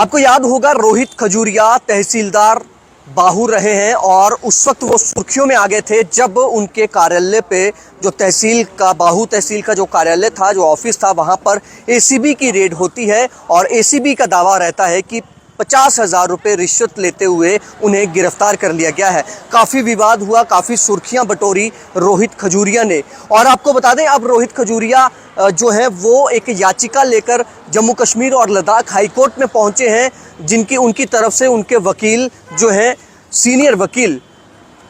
आपको याद होगा रोहित खजूरिया तहसीलदार बाहू रहे हैं और उस वक्त वो सुर्खियों में आ गए थे जब उनके कार्यालय पे जो बाहू तहसील का जो कार्यालय था, जो ऑफिस था, वहां पर एसीबी की रेड होती है और एसीबी का दावा रहता है कि 50,000 रुपये रिश्वत लेते हुए उन्हें गिरफ्तार कर लिया गया है। काफ़ी विवाद हुआ, काफ़ी सुर्खियां बटोरी रोहित खजूरिया ने। और आपको बता दें, अब रोहित खजूरिया जो है वो एक याचिका लेकर जम्मू कश्मीर और लद्दाख हाईकोर्ट में पहुंचे हैं, जिनकी उनकी तरफ से उनके वकील जो है, सीनियर वकील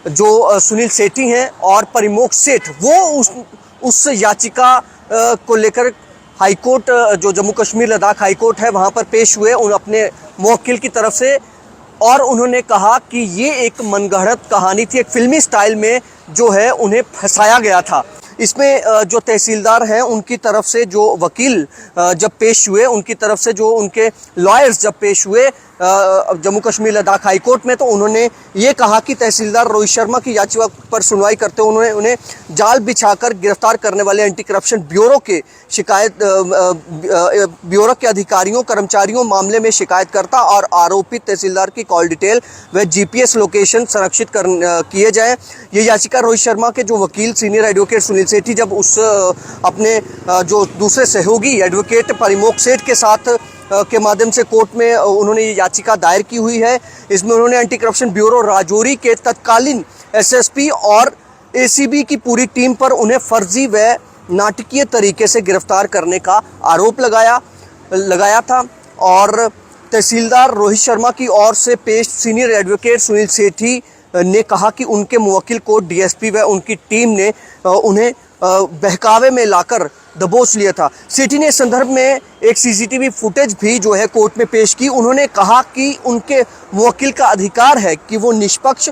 जो सुनील सेठी हैं और परिमोक्ष सेठ, वो उस याचिका को लेकर हाईकोर्ट, जो जम्मू कश्मीर लद्दाख हाईकोर्ट है, वहां पर पेश हुए उन अपने मुवक्किल की तरफ से। और उन्होंने कहा कि ये एक मनगढ़ंत कहानी थी, एक फिल्मी स्टाइल में जो है उन्हें फंसाया गया था। इसमें जो तहसीलदार हैं उनकी तरफ से जो वकील जब पेश हुए, उनकी तरफ से जो उनके लॉयर्स जब पेश हुए जम्मू कश्मीर लद्दाख हाईकोर्ट में, तो उन्होंने ये कहा कि तहसीलदार रोहित शर्मा की याचिका पर सुनवाई करते हुए उन्हें जाल बिछाकर गिरफ्तार करने वाले एंटी करप्शन ब्यूरो के ब्यूरो के अधिकारियों, कर्मचारियों, मामले में शिकायतकर्ता और आरोपित तहसीलदार की कॉल डिटेल व जीपीएस लोकेशन संरक्षित किए जाएं। ये याचिका रोहित शर्मा के जो वकील सीनियर एडवोकेट सुनील सेठी जब उस अपने जो दूसरे सहयोगी एडवोकेट परिमोक्ष सेठ के साथ के माध्यम से कोर्ट में उन्होंने ये याचिका दायर की हुई है। इसमें उन्होंने एंटी करप्शन ब्यूरो राजौरी के तत्कालीन एसएसपी और एसीबी की पूरी टीम पर उन्हें फर्जी व नाटकीय तरीके से गिरफ्तार करने का आरोप लगाया था। और तहसीलदार रोहित शर्मा की ओर से पेश सीनियर एडवोकेट सुनील सेठी ने कहा कि उनके मुवक्किल को डीएसपी व उनकी टीम ने उन्हें बहकावे में लाकर दबोच लिया था। सेठी ने इस संदर्भ में एक सीसीटीवी फुटेज भी जो है कोर्ट में पेश की। उन्होंने कहा कि उनके मुवक्किल का अधिकार है कि वो निष्पक्ष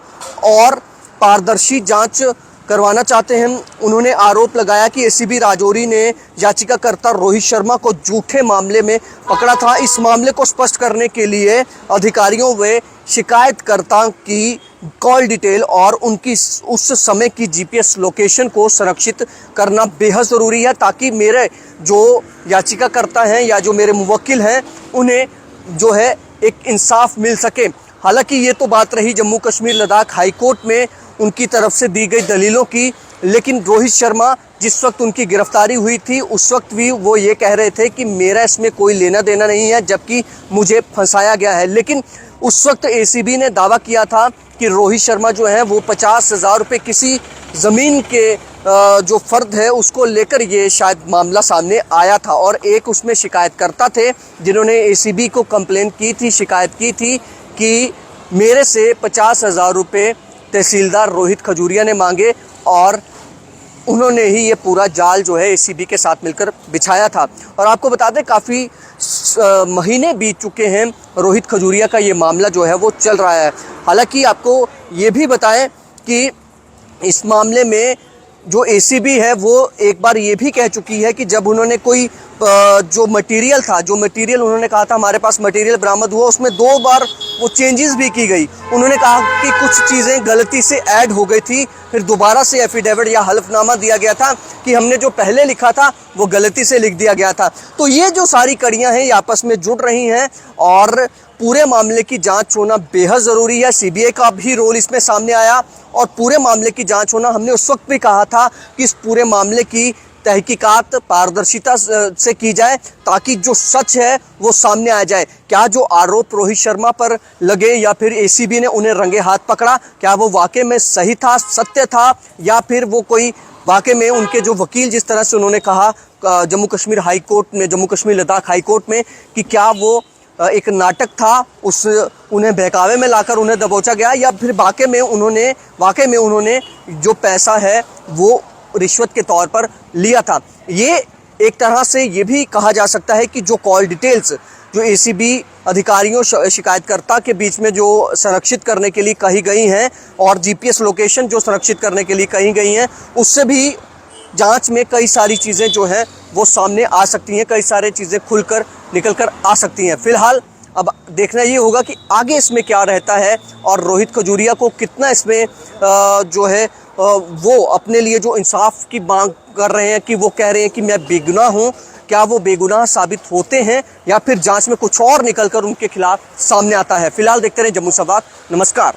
और पारदर्शी जांच करवाना चाहते हैं। उन्होंने आरोप लगाया कि एसीबी राजौरी ने याचिकाकर्ता रोहित शर्मा को झूठे मामले में पकड़ा था। इस मामले को स्पष्ट करने के लिए अधिकारियों व शिकायतकर्ता की कॉल डिटेल और उनकी उस समय की जीपीएस लोकेशन को संरक्षित करना बेहद ज़रूरी है, ताकि मेरे जो याचिकाकर्ता हैं या जो मेरे मुवक्किल हैं उन्हें जो है एक इंसाफ मिल सके। हालांकि ये तो बात रही जम्मू कश्मीर लद्दाख हाईकोर्ट में उनकी तरफ से दी गई दलीलों की, लेकिन रोहित शर्मा जिस वक्त उनकी गिरफ्तारी हुई थी उस वक्त भी वो ये कह रहे थे कि मेरा इसमें कोई लेना देना नहीं है, जबकि मुझे फंसाया गया है। लेकिन उस वक्त एसीबी ने दावा किया था कि रोहित शर्मा जो है वो 50,000 रुपये किसी ज़मीन के जो फ़र्द है उसको लेकर ये शायद मामला सामने आया था। और एक उसमें शिकायतकर्ता थे जिन्होंने एसीबी को कंप्लेंट की थी, शिकायत की थी कि मेरे से 50,000 रुपये तहसीलदार रोहित खजूरिया ने मांगे और उन्होंने ही ये पूरा जाल जो है एसीबी के साथ मिलकर बिछाया था। और आपको बता दें, काफ़ी महीने बीत चुके हैं, रोहित खजूरिया का ये मामला जो है वो चल रहा है। हालांकि आपको ये भी बताएं कि इस मामले में जो एसीबी है वो एक बार ये भी कह चुकी है कि जब उन्होंने कोई जो मटेरियल उन्होंने कहा था हमारे पास मटेरियल बरामद हुआ, उसमें 2 बार वो चेंजेस भी की गई। उन्होंने कहा कि कुछ चीज़ें गलती से ऐड हो गई थी, फिर दोबारा से एफिडेविट या हल्फनामा दिया गया था कि हमने जो पहले लिखा था वो गलती से लिख दिया गया था। तो ये जो सारी कड़ियाँ हैं ये आपस में जुड़ रही हैं और पूरे मामले की जांच होना बेहद ज़रूरी है। सीबीआई का भी रोल इसमें सामने आया और पूरे मामले की जांच होना, हमने उस वक्त भी कहा था कि इस पूरे मामले की तहकीकात पारदर्शिता से की जाए ताकि जो सच है वो सामने आ जाए। क्या जो आरोप रोहित शर्मा पर लगे या फिर एसीबी ने उन्हें रंगे हाथ पकड़ा, क्या वो वाकई में सही था, सत्य था, या फिर वो कोई वाकई में उनके जो वकील जिस तरह से उन्होंने कहा जम्मू कश्मीर हाईकोर्ट में, जम्मू कश्मीर लद्दाख हाईकोर्ट में, कि क्या वो एक नाटक था, उन्हें बहकावे में लाकर उन्हें दबोचा गया, या फिर वाकई में उन्होंने जो पैसा है वो रिश्वत के तौर पर लिया था। ये एक तरह से ये भी कहा जा सकता है कि जो कॉल डिटेल्स जो एसीबी अधिकारियों शिकायतकर्ता के बीच में जो संरक्षित करने के लिए कही गई हैं और जीपीएस लोकेशन जो संरक्षित करने के लिए कही गई हैं, उससे भी जांच में कई सारी चीज़ें जो हैं वो सामने आ सकती हैं, कई सारी चीज़ें खुलकर निकल कर आ सकती हैं। फिलहाल अब देखना ये होगा कि आगे इसमें क्या रहता है और रोहित खजूरिया को कितना इसमें जो है वो अपने लिए जो इंसाफ की मांग कर रहे हैं, कि वो कह रहे हैं कि मैं बेगुनाह हूँ, क्या वो बेगुनाह साबित होते हैं या फिर जांच में कुछ और निकलकर उनके खिलाफ सामने आता है। फिलहाल देखते रहे जम्मू संवाद। नमस्कार।